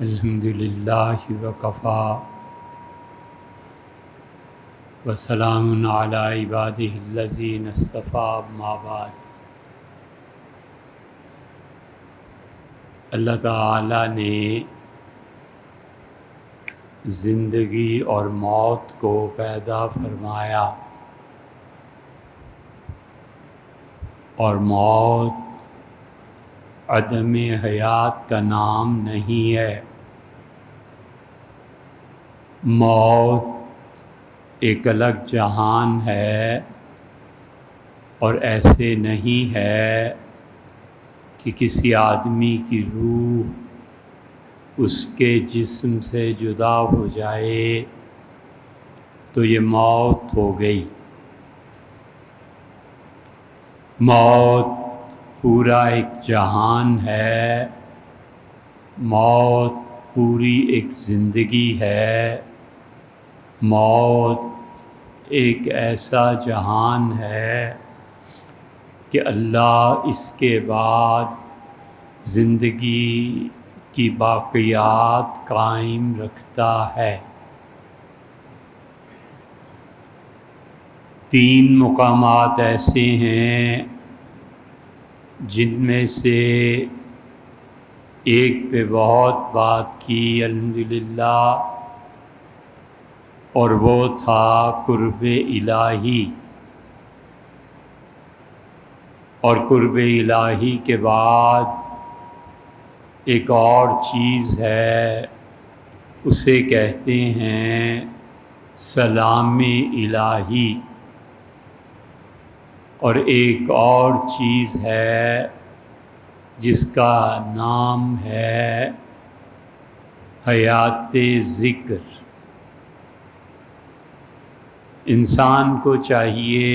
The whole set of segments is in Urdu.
الحمدللہ وکفا وسلام علی عبادہ الذین اصطفیٰ اما بعد۔ اللہ تعالیٰ نے زندگی اور موت کو پیدا فرمایا، اور موت عدم حیات کا نام نہیں ہے۔ موت ایک الگ جہان ہے، اور ایسے نہیں ہے کہ کسی آدمی کی روح اس کے جسم سے جدا ہو جائے تو یہ موت ہو گئی۔ موت پورا ایک جہان ہے، موت پوری ایک زندگی ہے، موت ایک ایسا جہان ہے کہ اللہ اس کے بعد زندگی کی باقیات قائم رکھتا ہے۔ 3 مقامات ایسے ہیں جن میں سے ایک پہ بہت بات کی الحمدللہ، اور وہ تھا قرب الہی۔ اور قرب الہی کے بعد ایک اور چیز ہے، اسے کہتے ہیں سلام الہی۔ اور ایک اور چیز ہے جس کا نام ہے حیات ذکر۔ انسان کو چاہیے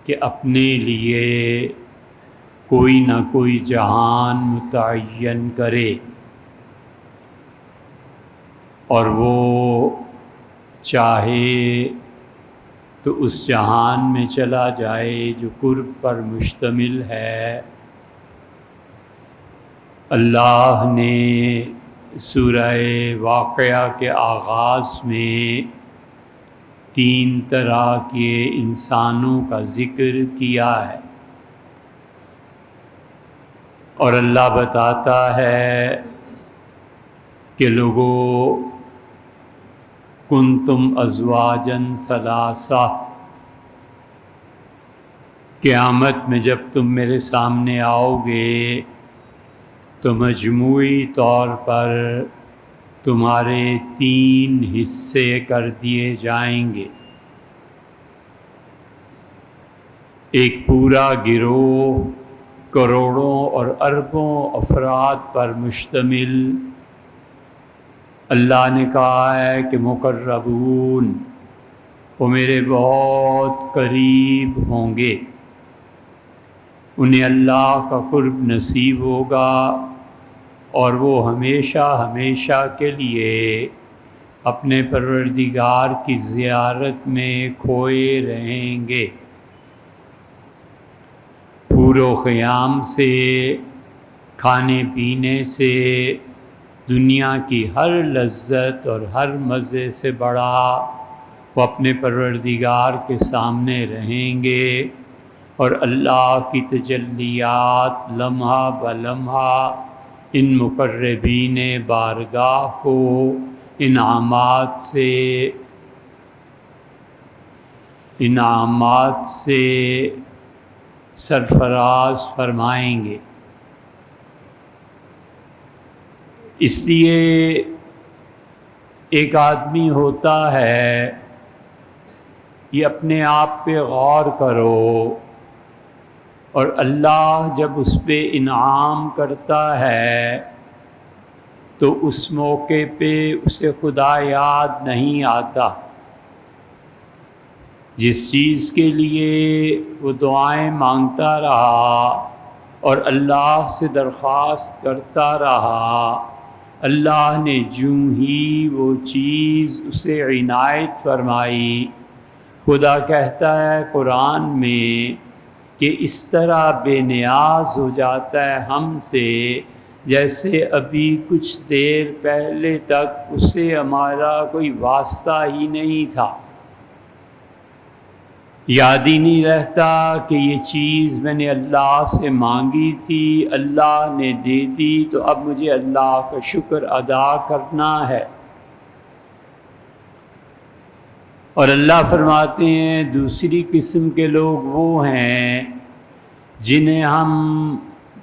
کہ اپنے لیے کوئی نہ کوئی جہان متعین کرے، اور وہ چاہے تو اس جہان میں چلا جائے جو قرب پر مشتمل ہے۔ اللہ نے سورہ واقعہ کے آغاز میں 3 طرح کے انسانوں کا ذکر کیا ہے، اور اللہ بتاتا ہے کہ لوگوں کنتم ازواجا ثلاثہ، قیامت میں جب تم میرے سامنے آؤ گے تو مجموعی طور پر تمہارے 3 حصے کر دیے جائیں گے۔ ایک پورا گروہ کروڑوں اور اربوں افراد پر مشتمل، اللہ نے کہا ہے کہ مقربون، وہ میرے بہت قریب ہوں گے، انہیں اللہ کا قرب نصیب ہوگا، اور وہ ہمیشہ ہمیشہ کے لیے اپنے پروردگار کی زیارت میں کھوئے رہیں گے۔ حور و خیام سے، کھانے پینے سے، دنیا کی ہر لذت اور ہر مزے سے بڑا وہ اپنے پروردگار کے سامنے رہیں گے، اور اللہ کی تجلیات لمحہ بلمحہ ان مقربین بارگاہ کو انعامات سے سرفراز فرمائیں گے۔ اس لیے ایک آدمی ہوتا ہے، یہ اپنے آپ پہ غور کرو، اور اللہ جب اس پہ انعام کرتا ہے تو اس موقع پہ اسے خدا یاد نہیں آتا۔ جس چیز کے لیے وہ دعائیں مانگتا رہا اور اللہ سے درخواست کرتا رہا، اللہ نے جوں ہی وہ چیز اسے عنایت فرمائی۔ خدا کہتا ہے قرآن میں کہ اس طرح بے نیاز ہو جاتا ہے ہم سے، جیسے ابھی کچھ دیر پہلے تک اسے ہمارا کوئی واسطہ ہی نہیں تھا، یاد ہی نہیں رہتا کہ یہ چیز میں نے اللہ سے مانگی تھی، اللہ نے دے دی، تو اب مجھے اللہ کا شکر ادا کرنا ہے۔ اور اللہ فرماتے ہیں دوسری قسم کے لوگ وہ ہیں جنہیں ہم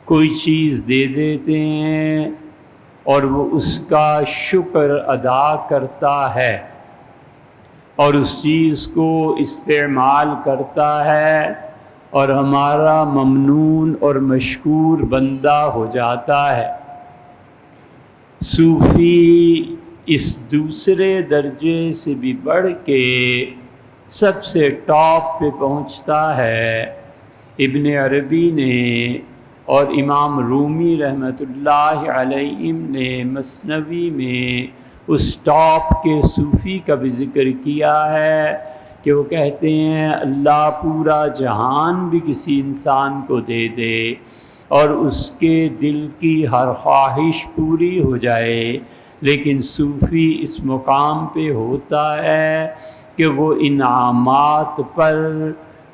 کوئی چیز دے دیتے ہیں اور وہ اس کا شکر ادا کرتا ہے اور اس چیز کو استعمال کرتا ہے اور ہمارا ممنون اور مشکور بندہ ہو جاتا ہے۔ صوفی اس دوسرے درجے سے بھی بڑھ کے سب سے ٹاپ پہ پہنچتا ہے۔ ابن عربی نے اور امام رومی رحمۃ اللہ علیہم نے مثنوی میں اس ٹاپ کے صوفی کا بھی ذکر کیا ہے کہ وہ کہتے ہیں اللہ پورا جہان بھی کسی انسان کو دے دے اور اس کے دل کی ہر خواہش پوری ہو جائے، لیکن صوفی اس مقام پہ ہوتا ہے کہ وہ انعامات پر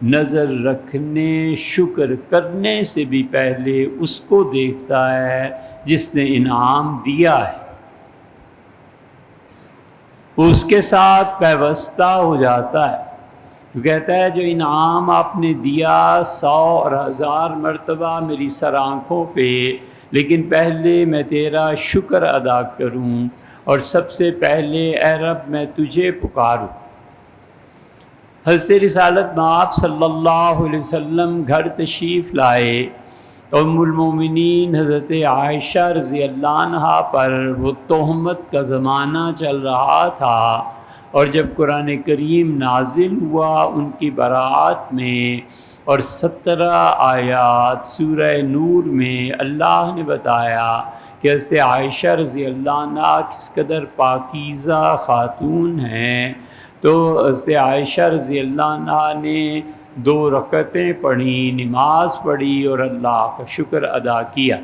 نظر رکھنے، شکر کرنے سے بھی پہلے اس کو دیکھتا ہے جس نے انعام دیا ہے، وہ اس کے ساتھ پیوستہ ہو جاتا ہے۔ وہ کہتا ہے جو انعام آپ نے دیا 100 اور 1000 مرتبہ میری سر آنکھوں پہ، لیکن پہلے میں تیرا شکر ادا کروں اور سب سے پہلے اے رب میں تجھے پکاروں۔ حضرت رسالت مآب صلی اللہ علیہ وسلم گھر تشریف لائے، ام المومنین حضرت عائشہ رضی اللہ عنہا پر وہ تہمت کا زمانہ چل رہا تھا، اور جب قرآن کریم نازل ہوا ان کی برات میں اور 17 آیات سورہ نور میں اللہ نے بتایا کہ حضرت عائشہ رضی اللہ عنہا کس قدر پاکیزہ خاتون ہیں، تو حضرت عائشہ رضی اللہ عنہا نے 2 رکعتیں پڑھی، نماز پڑھی اور اللہ کا شکر ادا کیا۔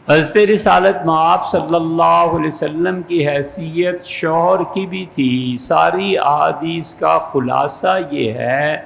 حضرت رسالت مآب صلی اللہ علیہ وسلم کی حیثیت شوہر کی بھی تھی۔ ساری احادیث کا خلاصہ یہ ہے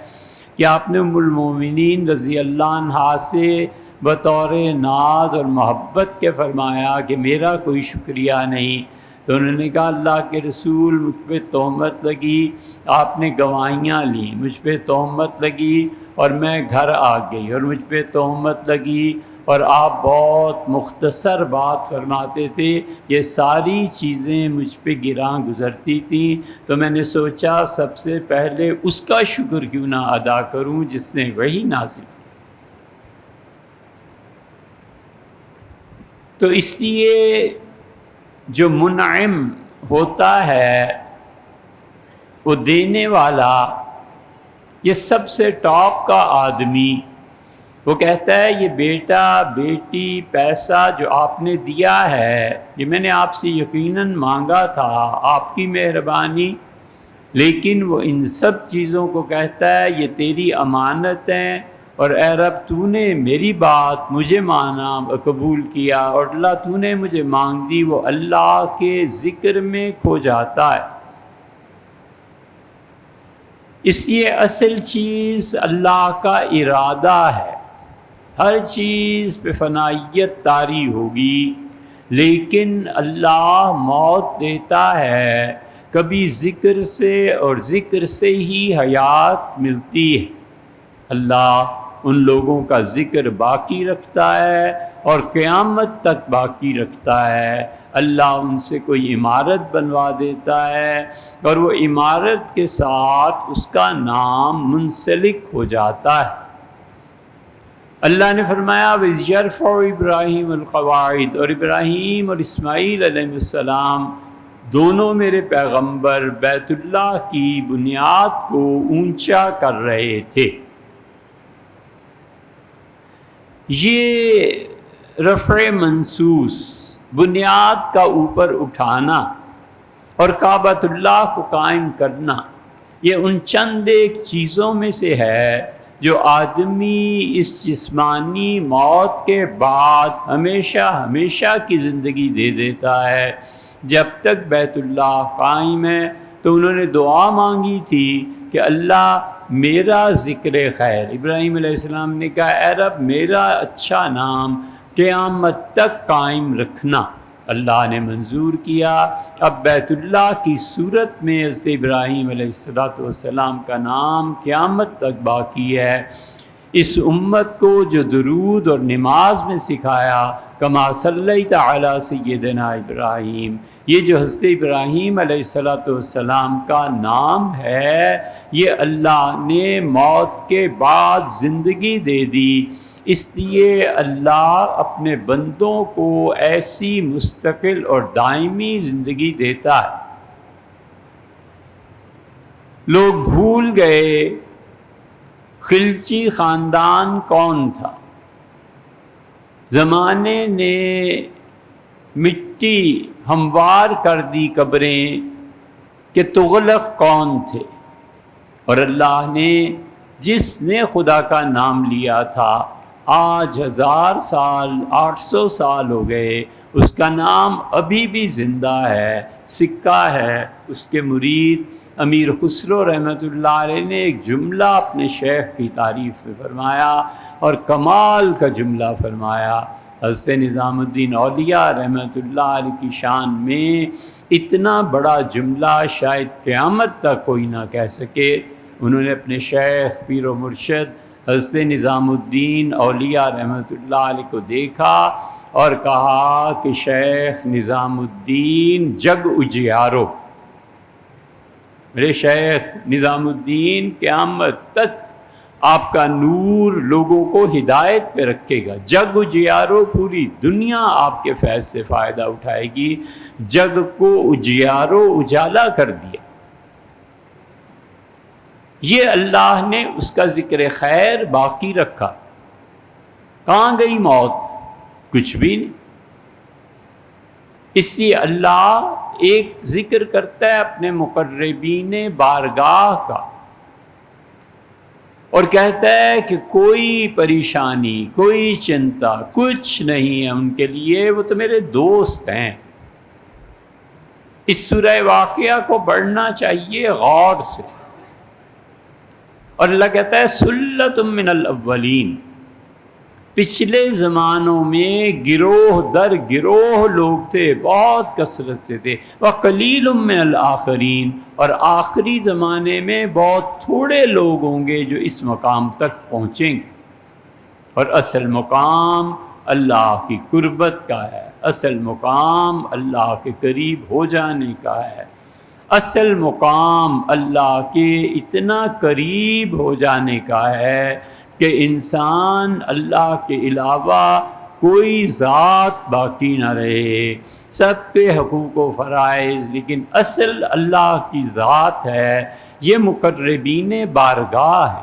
کہ آپ نے ام المومنین رضی اللہ عنہا سے بطور ناز اور محبت کے فرمایا کہ میرا کوئی شکریہ نہیں، تو انہوں نے کہا اللہ کے رسول مجھ پہ تہمت لگی، آپ نے گواہیاں لیں، مجھ پہ تہمت لگی اور میں گھر آ گئی، اور مجھ پہ تہمت لگی اور آپ بہت مختصر بات فرماتے تھے، یہ ساری چیزیں مجھ پہ گراں گزرتی تھیں، تو میں نے سوچا سب سے پہلے اس کا شکر کیوں نہ ادا کروں جس نے وہی نازل کی۔ تو اس لیے جو منعم ہوتا ہے وہ دینے والا، یہ سب سے ٹاپ کا آدمی، وہ کہتا ہے یہ بیٹا بیٹی پیسہ جو آپ نے دیا ہے یہ میں نے آپ سے یقیناً مانگا تھا، آپ کی مہربانی، لیکن وہ ان سب چیزوں کو کہتا ہے یہ تیری امانت ہے، اور اے رب تو نے میری بات مجھے مانا قبول کیا، اور اللہ تو نے مجھے مانگ دی، وہ اللہ کے ذکر میں کھو جاتا ہے۔ اس لیے اصل چیز اللہ کا ارادہ ہے، ہر چیز پہ فنائیت طاری ہوگی، لیکن اللہ موت دیتا ہے، کبھی ذکر سے اور ذکر سے ہی حیات ملتی ہے۔ اللہ ان لوگوں کا ذکر باقی رکھتا ہے اور قیامت تک باقی رکھتا ہے۔ اللہ ان سے کوئی عمارت بنوا دیتا ہے اور وہ عمارت کے ساتھ اس کا نام منسلک ہو جاتا ہے۔ اللہ نے فرمایا وَإِذْ يَرْفَعُ إِبْرَاهِيمُ الْقَوَاعِدَ، اور ابراہیم اور اسماعیل علیہ السلام دونوں میرے پیغمبر بیت اللہ کی بنیاد کو اونچا کر رہے تھے۔ یہ رفع منسوس، بنیاد کا اوپر اٹھانا اور کعبۃ اللہ کو قائم کرنا، یہ ان چند ایک چیزوں میں سے ہے جو آدمی اس جسمانی موت کے بعد ہمیشہ ہمیشہ کی زندگی دے دیتا ہے. جب تک بیت اللہ قائم ہے تو انہوں نے دعا مانگی تھی کہ اللہ میرا ذکر خیر، ابراہیم علیہ السلام نے کہا اے رب میرا اچھا نام قیامت تک قائم رکھنا. اللہ نے منظور کیا. اب بیت اللہ کی صورت میں حضرت ابراہیم علیہ السلام کا نام قیامت تک باقی ہے. اس امت کو جو درود اور نماز میں سکھایا کما صلیت علی سیدنا ابراہیم، یہ جو حضرت ابراہیم علیہ السلام کا نام ہے، یہ اللہ نے موت کے بعد زندگی دے دی. اس لیے اللہ اپنے بندوں کو ایسی مستقل اور دائمی زندگی دیتا ہے. لوگ بھول گئے خلجی خاندان کون تھا. زمانے نے مٹی ہموار کر دی قبریں کہ تغلق کون تھے، اور اللہ نے جس نے خدا کا نام لیا تھا آج 1000 سال 800 سال ہو گئے، اس کا نام ابھی بھی زندہ ہے، سکہ ہے. اس کے مرید امیر خسرو رحمۃ اللہ علیہ نے ایک جملہ اپنے شیخ کی تعریف میں فرمایا اور کمال کا جملہ فرمایا. حضرت نظام الدین اولیاء رحمۃ اللہ علیہ کی شان میں اتنا بڑا جملہ شاید قیامت تک کوئی نہ کہہ سکے. انہوں نے اپنے شیخ پیر و مرشد حضرت نظام الدین اولیاء رحمۃ اللہ علیہ کو دیکھا اور کہا کہ شیخ نظام الدین جگ اجیارو، میرے شیخ نظام الدین قیامت تک آپ کا نور لوگوں کو ہدایت پہ رکھے گا. جگ اجیارو، پوری دنیا آپ کے فیض سے فائدہ اٹھائے گی. جگ کو اجیارو، اجالا کر دیا. یہ اللہ نے اس کا ذکر خیر باقی رکھا. کہاں گئی موت؟ کچھ بھی نہیں. اس لیے اللہ ایک ذکر کرتا ہے اپنے مقربین بارگاہ کا اور کہتا ہے کہ کوئی پریشانی، کوئی چنتا کچھ نہیں ہے ان کے لیے، وہ تو میرے دوست ہیں. اس سورہ واقعہ کو پڑھنا چاہیے غور سے. اور اللہ کہتا ہے سلۃ من الاولین، پچھلے زمانوں میں گروہ در گروہ لوگ تھے، بہت کثرت سے تھے. وقلیل من الآخرین، اور آخری زمانے میں بہت تھوڑے لوگ ہوں گے جو اس مقام تک پہنچیں گے. اور اصل مقام اللہ کی قربت کا ہے، اصل مقام اللہ کے قریب ہو جانے کا ہے، اصل مقام اللہ کے اتنا قریب ہو جانے کا ہے کہ انسان اللہ کے علاوہ کوئی ذات باقی نہ رہے. سب کے حقوق و فرائض، لیکن اصل اللہ کی ذات ہے. یہ مقربین بارگاہ ہے.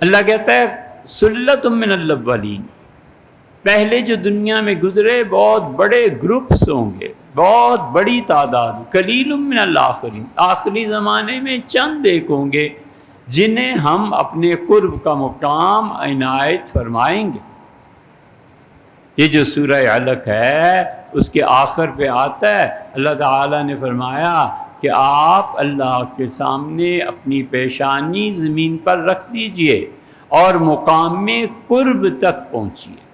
اللہ کہتا ہے سلۃ من الاولین، پہلے جو دنیا میں گزرے بہت بڑے گروپس ہوں گے، بہت بڑی تعداد. قلیل من الآخرین، آخری زمانے میں چند ایک ہوں گے جنہیں ہم اپنے قرب کا مقام عنایت فرمائیں گے. یہ جو سورہ علق ہے اس کے آخر پہ آتا ہے اللہ تعالیٰ نے فرمایا کہ آپ اللہ کے سامنے اپنی پیشانی زمین پر رکھ دیجئے اور مقام قرب تک پہنچیے.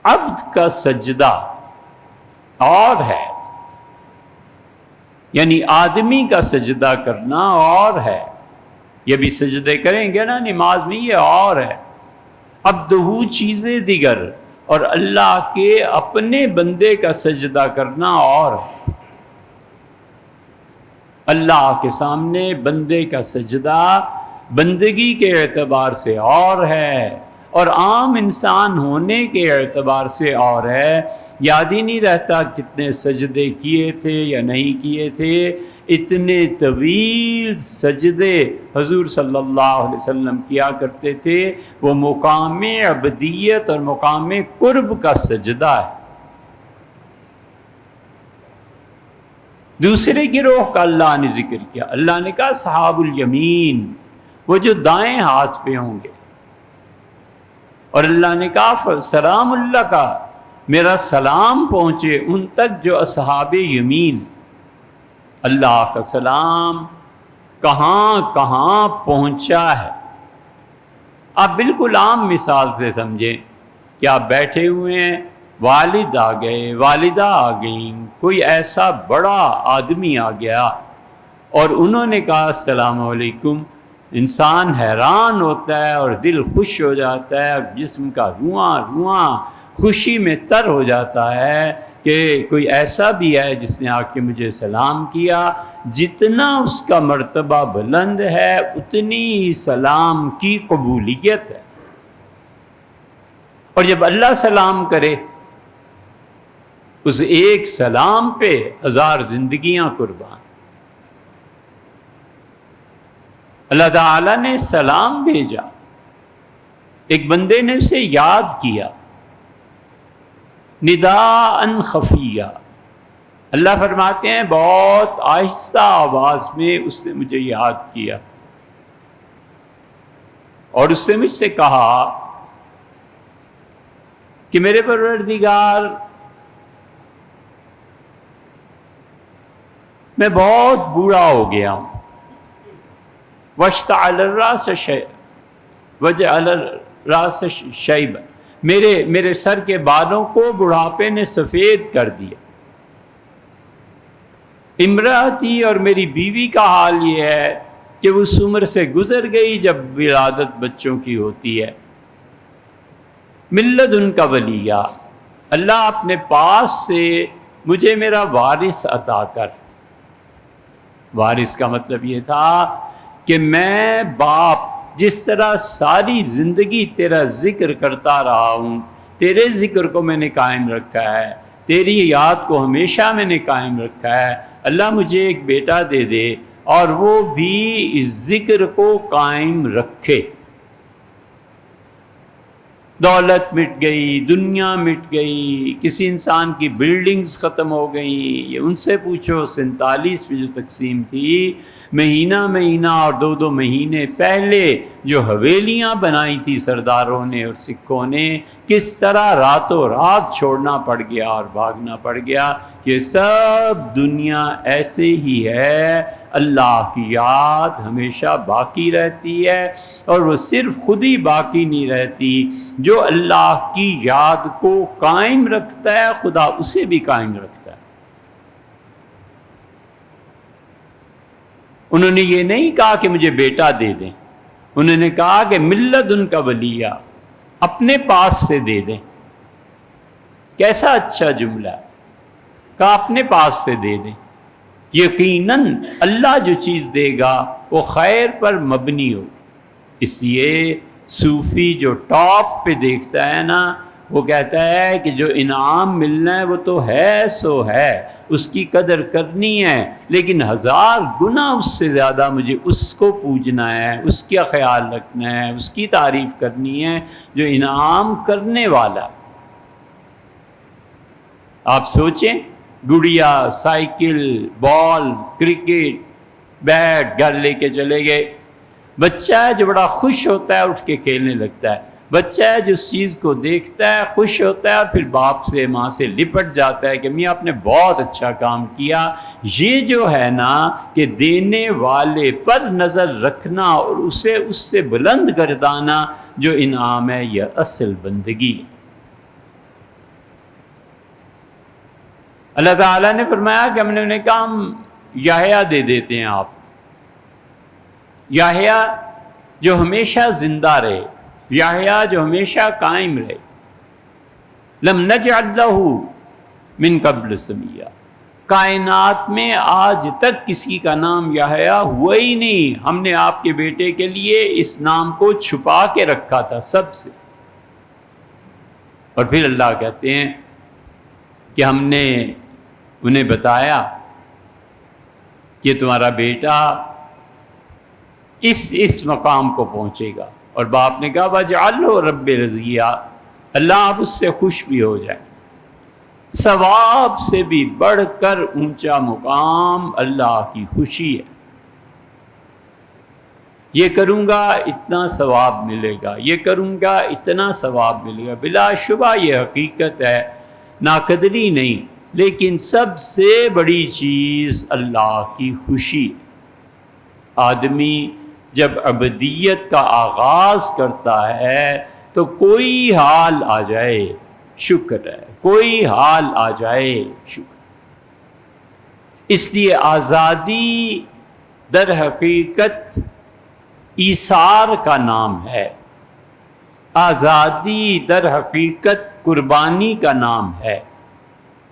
عبد کا سجدہ اور ہے، یعنی آدمی کا سجدہ کرنا اور ہے. یہ بھی سجدے کریں گے نا نماز میں، یہ اور ہے. عبدہ چیزیں دیگر، اور اللہ کے اپنے بندے کا سجدہ کرنا اور ہے. اللہ کے سامنے بندے کا سجدہ بندگی کے اعتبار سے اور ہے، اور عام انسان ہونے کے اعتبار سے اور ہے. یاد ہی نہیں رہتا کتنے سجدے کیے تھے یا نہیں کیے تھے. اتنے طویل سجدے حضور صلی اللہ علیہ وسلم کیا کرتے تھے. وہ مقام عبدیت اور مقام قرب کا سجدہ ہے. دوسرے گروہ کا اللہ نے ذکر کیا، اللہ نے کہا صحاب الیمین، وہ جو دائیں ہاتھ پہ ہوں گے، اور اللہ نے کہا سلام اللہ کا، میرا سلام پہنچے ان تک جو اصحاب یمین۔ اللہ کا سلام کہاں کہاں پہنچا ہے۔ آپ بالکل عام مثال سے سمجھیں کہ آپ بیٹھے ہوئے ہیں، والد آ گئے، والدہ آ گئیں، کوئی ایسا بڑا آدمی آ گیا اور انہوں نے کہا السلام علیکم، انسان حیران ہوتا ہے اور دل خوش ہو جاتا ہے اور جسم کا رواں رواں خوشی میں تر ہو جاتا ہے کہ کوئی ایسا بھی ہے جس نے آ کے مجھے سلام کیا۔ جتنا اس کا مرتبہ بلند ہے اتنی ہی سلام کی قبولیت ہے، اور جب اللہ سلام کرے اس ایک سلام پہ 1000 زندگیاں قربان۔ اللہ تعالیٰ نے سلام بھیجا، ایک بندے نے اسے یاد کیا، نداءً خفیہ، اللہ فرماتے ہیں بہت آہستہ آواز میں اس نے مجھے یاد کیا، اور اس نے مجھ سے کہا کہ میرے پروردگار، میں بہت بوڑھا ہو گیا ہوں، واشتعل الراس وجعل الراس شیبا، میرے سر کے بالوں کو بڑھاپے نے سفید کر دیا۔ امراتی، اور میری بیوی کا حال یہ ہے کہ وہ اس عمر سے گزر گئی جب ولادت بچوں کی ہوتی ہے۔ من لدن کا ولیہ، اللہ اپنے پاس سے مجھے میرا وارث عطا کر۔ وارث کا مطلب یہ تھا کہ میں باپ جس طرح ساری زندگی تیرا ذکر کرتا رہا ہوں، تیرے ذکر کو میں نے قائم رکھا ہے، تیری یاد کو ہمیشہ میں نے قائم رکھا ہے، اللہ مجھے ایک بیٹا دے دے اور وہ بھی اس ذکر کو قائم رکھے۔ دولت مٹ گئی، دنیا مٹ گئی، کسی انسان کی بلڈنگز ختم ہو گئیں، یہ ان سے پوچھو 47 میں جو تقسیم تھی، مہینہ مہینہ اور 2 مہینے پہلے جو حویلیاں بنائی تھی سرداروں نے اور سکھوں نے، کس طرح راتوں رات چھوڑنا پڑ گیا اور بھاگنا پڑ گیا۔ یہ سب دنیا ایسے ہی ہے، اللہ کی یاد ہمیشہ باقی رہتی ہے، اور وہ صرف خود ہی باقی نہیں رہتی، جو اللہ کی یاد کو قائم رکھتا ہے خدا اسے بھی قائم رکھتا ہے۔ انہوں نے یہ نہیں کہا کہ مجھے بیٹا دے دیں، انہوں نے کہا کہ ملت ان کا ولیہ، اپنے پاس سے دے دیں۔ کیسا اچھا جملہ ہے، کہا اپنے پاس سے دے دیں۔ یقیناً اللہ جو چیز دے گا وہ خیر پر مبنی ہوگی۔ اس لیے صوفی جو ٹاپ پہ دیکھتا ہے نا، وہ کہتا ہے کہ جو انعام ملنا ہے وہ تو ہے سو ہے، اس کی قدر کرنی ہے، لیکن 1000 گنا اس سے زیادہ مجھے اس کو پوجنا ہے، اس کا خیال رکھنا ہے، اس کی تعریف کرنی ہے جو انعام کرنے والا۔ آپ سوچیں، گڑیا، سائیکل، بال، کرکٹ، بیٹ گھر لے کے چلے گئے، بچہ ہے جو بڑا خوش ہوتا ہے اٹھ کے کھیلنے لگتا ہے، بچہ ہے جو اس چیز کو دیکھتا ہے خوش ہوتا ہے اور پھر باپ سے ماں سے لپٹ جاتا ہے کہ میاں آپ نے بہت اچھا کام کیا۔ یہ جو ہے نا کہ دینے والے پر نظر رکھنا اور اسے اس سے بلند گردانا جو انعام ہے، یہ اصل بندگی ہے۔ اللہ تعالیٰ نے فرمایا کہ ہم نے انہیں کہا ہم یحییٰ دے دیتے ہیں آپ، یحییٰ جو ہمیشہ زندہ رہے، یحییٰ جو ہمیشہ قائم رہے۔ لم نجعل لہ من قبل سمیہ، کائنات میں آج تک کسی کا نام یحییٰ ہوا ہی نہیں، ہم نے آپ کے بیٹے کے لیے اس نام کو چھپا کے رکھا تھا سب سے۔ اور پھر اللہ کہتے ہیں کہ ہم نے انہیں بتایا کہ تمہارا بیٹا اس مقام کو پہنچے گا، اور باپ نے کہا وَاجْعَلْهُ رَبِّ رَضِيًّا، اللہ آپ اس سے خوش بھی ہو جائے۔ ثواب سے بھی بڑھ کر اونچا مقام اللہ کی خوشی ہے۔ یہ کروں گا اتنا ثواب ملے گا، یہ کروں گا اتنا ثواب ملے گا۔ بلا شبہ یہ حقیقت ہے، ناقدری نہیں، لیکن سب سے بڑی چیز اللہ کی خوشی۔ آدمی جب عبدیت کا آغاز کرتا ہے تو کوئی حال آ جائے شکر ہے، کوئی حال آ جائے شکر۔ اس لیے آزادی در حقیقت ایثار کا نام ہے، آزادی در حقیقت قربانی کا نام ہے۔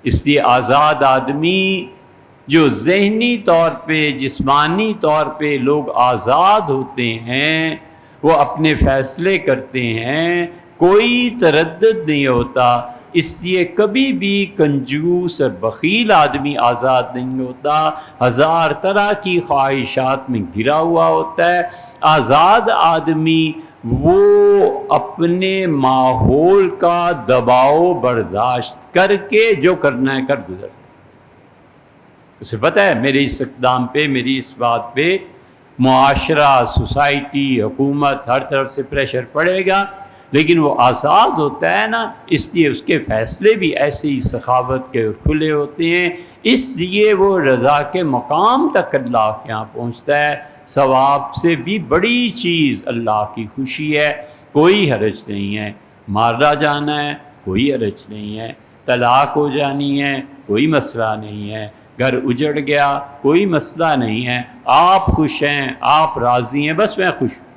اس لیے آزاد آدمی جو ذہنی طور پہ، جسمانی طور پہ لوگ آزاد ہوتے ہیں، وہ اپنے فیصلے کرتے ہیں، کوئی تردد نہیں ہوتا۔ اس لیے کبھی بھی کنجوس اور بخیل آدمی آزاد نہیں ہوتا، ہزار طرح کی خواہشات میں گھرا ہوا ہوتا ہے۔ آزاد آدمی وہ اپنے ماحول کا دباؤ برداشت کر کے جو کرنا ہے کر گزرتا ہے۔ اسے پتہ ہے میرے اس اقدام پہ، میری اس بات پہ معاشرہ، سوسائٹی، حکومت ہر طرف سے پریشر پڑے گا، لیکن وہ آزاد ہوتا ہے نا، اس لیے اس کے فیصلے بھی ایسے ہی سخاوت کے اور کھلے ہوتے ہیں، اس لیے وہ رضا کے مقام تک اللہ کے یہاں پہنچتا ہے۔ ثواب سے بھی بڑی چیز اللہ کی خوشی ہے، کوئی حرج نہیں ہے۔ مارا جانا ہے کوئی حرج نہیں ہے، طلاق ہو جانی ہے کوئی مسئلہ نہیں ہے، گھر اجڑ گیا کوئی مسئلہ نہیں ہے، آپ خوش ہیں، آپ راضی ہیں، بس میں خوش ہوں۔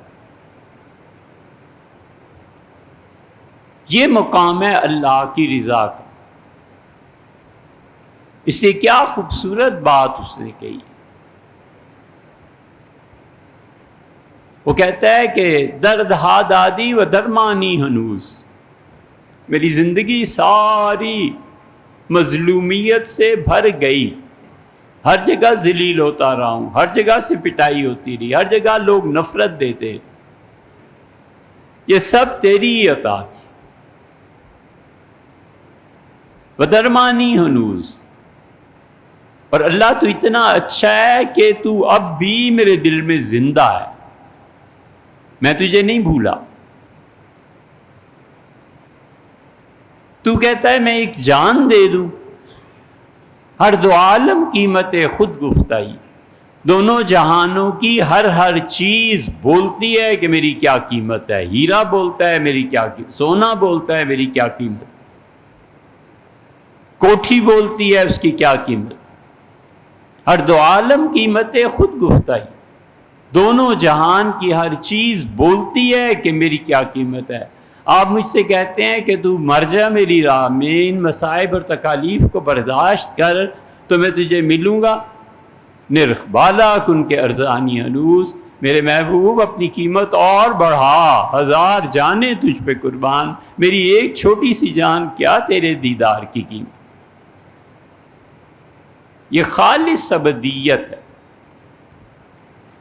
یہ مقام ہے اللہ کی رضا کا۔ اس سے کیا خوبصورت بات اس نے کہی۔ وہ کہتا ہے کہ درد ہا دادی و درمانی ہنوز، میری زندگی ساری مظلومیت سے بھر گئی، ہر جگہ ذلیل ہوتا رہا ہوں، ہر جگہ سے پٹائی ہوتی رہی، ہر جگہ لوگ نفرت دیتے، یہ سب تیری ہی عطا تھی۔ ودرمانی ہنوز، اور اللہ تو اتنا اچھا ہے کہ تو اب بھی میرے دل میں زندہ ہے، میں تجھے نہیں بھولا۔ تو کہتا ہے میں ایک جان دے دوں، ہر دو عالم قیمت خود گفتائی، دونوں جہانوں کی ہر چیز بولتی ہے کہ میری کیا قیمت ہے۔ ہیرا بولتا ہے میری کیا قیمت، سونا بولتا ہے میری کیا قیمت، کوٹھی بولتی ہے اس کی کیا قیمت۔ ہر دو عالم قیمت خود گفتائی، دونوں جہان کی ہر چیز بولتی ہے کہ میری کیا قیمت ہے۔ آپ مجھ سے کہتے ہیں کہ تو مر جا میری راہ میں، ان مصائب اور تکالیف کو برداشت کر تو میں تجھے ملوں گا۔ نرخ بالا کن کے ارزانی ہنوز، میرے محبوب اپنی قیمت اور بڑھا، ہزار جانیں تجھ پہ قربان، میری ایک چھوٹی سی جان کیا تیرے دیدار کی قیمت۔ یہ خالص ابدیت ہے۔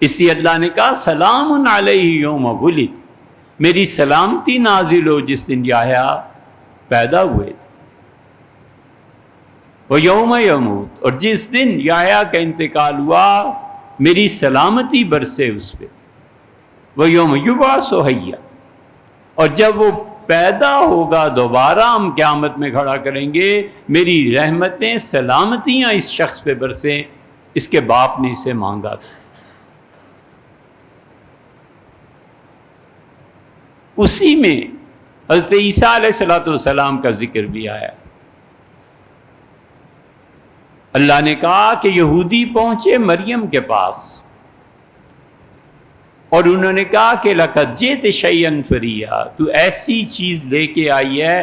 اس لیے اللہ نے کہا سلام علیہ یوم ولد، میری سلامتی نازل ہو جس دن یحییٰ پیدا ہوئے تھے، وہ یوم یموت، اور جس دن یحییٰ کا انتقال ہوا میری سلامتی برسے اس پہ، وہ یوم یبعث حیّا، اور جب وہ پیدا ہوگا دوبارہ ہم قیامت میں کھڑا کریں گے، میری رحمتیں سلامتیاں اس شخص پہ برسیں، اس کے باپ نے اسے مانگا تھا۔ اسی میں حضرت عیسیٰ علیہ السلام کا ذکر بھی آیا۔ اللہ نے کہا کہ یہودی پہنچے مریم کے پاس اور انہوں نے کہا کہ لقد جئت شیئا فریا، تو ایسی چیز لے کے آئی ہے،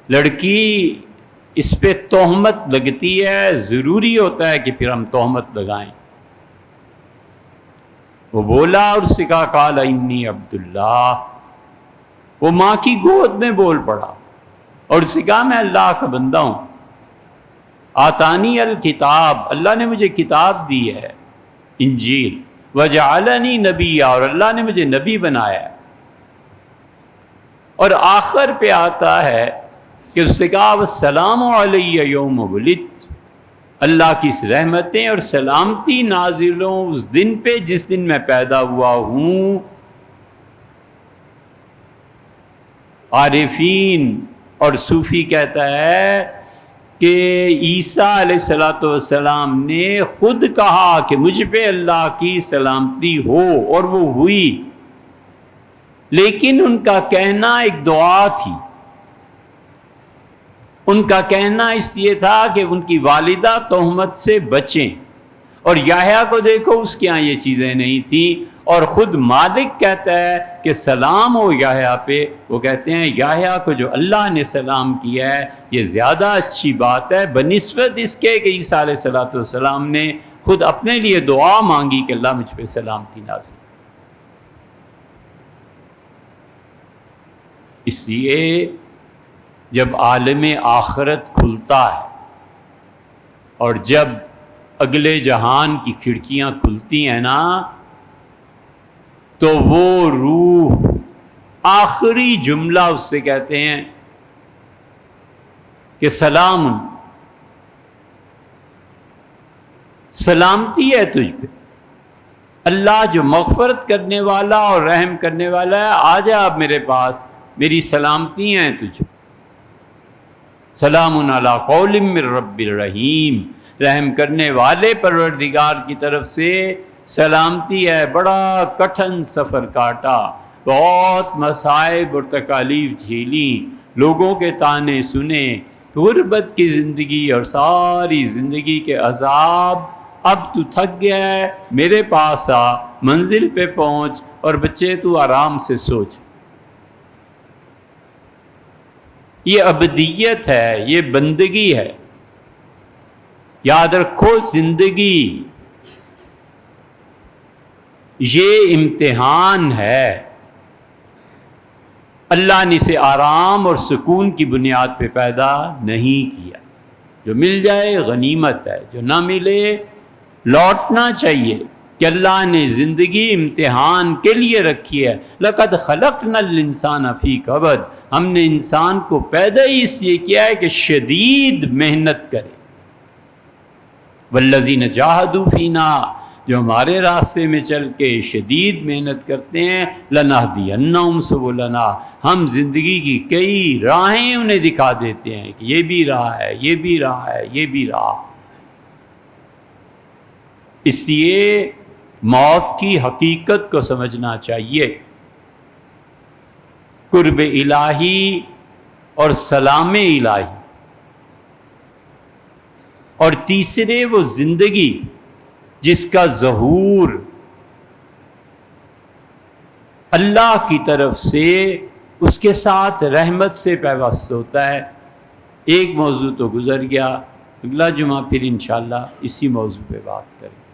لڑکی اس پہ تہمت لگتی ہے، ضروری ہوتا ہے کہ پھر ہم تہمت لگائیں۔ وہ بولا اور اس سے کہا قال انی عبداللہ، وہ ماں کی گود میں بول پڑا اور اس سے کہا میں اللہ کا بندہ ہوں، آتانی الکتاب، اللہ نے مجھے کتاب دی ہے انجیل، وجعلنی نبیا، اور اللہ نے مجھے نبی بنایا ہے۔ اور آخر پہ آتا ہے کہ اس سے کہا والسلام علیہ یوم ولدت، اللہ کی رحمتیں اور سلامتی نازل ہوں اس دن پہ جس دن میں پیدا ہوا ہوں۔ عارفین اور صوفی کہتا ہے کہ عیسیٰ علیہ السلام نے خود کہا کہ مجھ پہ اللہ کی سلامتی ہو، اور وہ ہوئی، لیکن ان کا کہنا ایک دعا تھی۔ ان کا کہنا اس لیے تھا کہ ان کی والدہ تہمت سے بچیں، اور یحییٰ کو دیکھو اس کے ہاں یہ چیزیں نہیں تھیں، اور خود مالک کہتا ہے کہ سلام ہو یحییٰ پہ۔ وہ کہتے ہیں یحییٰ کو جو اللہ نے سلام کیا ہے یہ زیادہ اچھی بات ہے بنسبت اس کے کہ عیسیٰ علیہ السلام نے خود اپنے لیے دعا مانگی کہ اللہ مجھ پہ سلامتی نازل۔ اس لیے جب عالم آخرت کھلتا ہے اور جب اگلے جہان کی کھڑکیاں کھلتی ہیں نا، تو وہ روح آخری جملہ اس سے کہتے ہیں کہ سلام، سلامتی ہے تجھ پہ، اللہ جو مغفرت کرنے والا اور رحم کرنے والا ہے، آ جا اب میرے پاس، میری سلامتی ہیں تجھ، سلام علی قول من رب الرحیم، رحم کرنے والے پروردگار کی طرف سے سلامتی ہے۔ بڑا کٹھن سفر کاٹا، بہت مصائب اور تکالیف جھیلیں، لوگوں کے طعنے سنے، غربت کی زندگی اور ساری زندگی کے عذاب۔ اب تو تھک گیا ہے، میرے پاس آ، منزل پہ پہنچ، اور بچے تو آرام سے سوچ۔ یہ ابدیت ہے، یہ بندگی ہے۔ یاد رکھو زندگی یہ امتحان ہے، اللہ نے اسے آرام اور سکون کی بنیاد پہ پیدا نہیں کیا۔ جو مل جائے غنیمت ہے، جو نہ ملے لوٹنا چاہیے کہ اللہ نے زندگی امتحان کے لیے رکھی ہے۔ لَقَدْ خَلَقْنَا الْإِنسَانَ فِي كَبَدٍ، ہم نے انسان کو پیدا ہی اس لیے کیا ہے کہ شدید محنت کرے۔ وَالَّذِينَ جَاهَدُوا فِينَا، جو ہمارے راستے میں چل کے شدید محنت کرتے ہیں، لَنَهْدِيَنَّهُمْ سُبُلَنَا، ہم زندگی کی کئی راہیں انہیں دکھا دیتے ہیں کہ یہ بھی راہ ہے، یہ بھی راہ ہے، یہ بھی راہ۔ اس لیے موت کی حقیقت کو سمجھنا چاہیے، قرب الہی اور سلام الہی، اور تیسرے وہ زندگی جس کا ظہور اللہ کی طرف سے اس کے ساتھ رحمت سے پیوست ہوتا ہے۔ ایک موضوع تو گزر گیا، اگلا جمعہ پھر انشاءاللہ اسی موضوع پہ بات کریں۔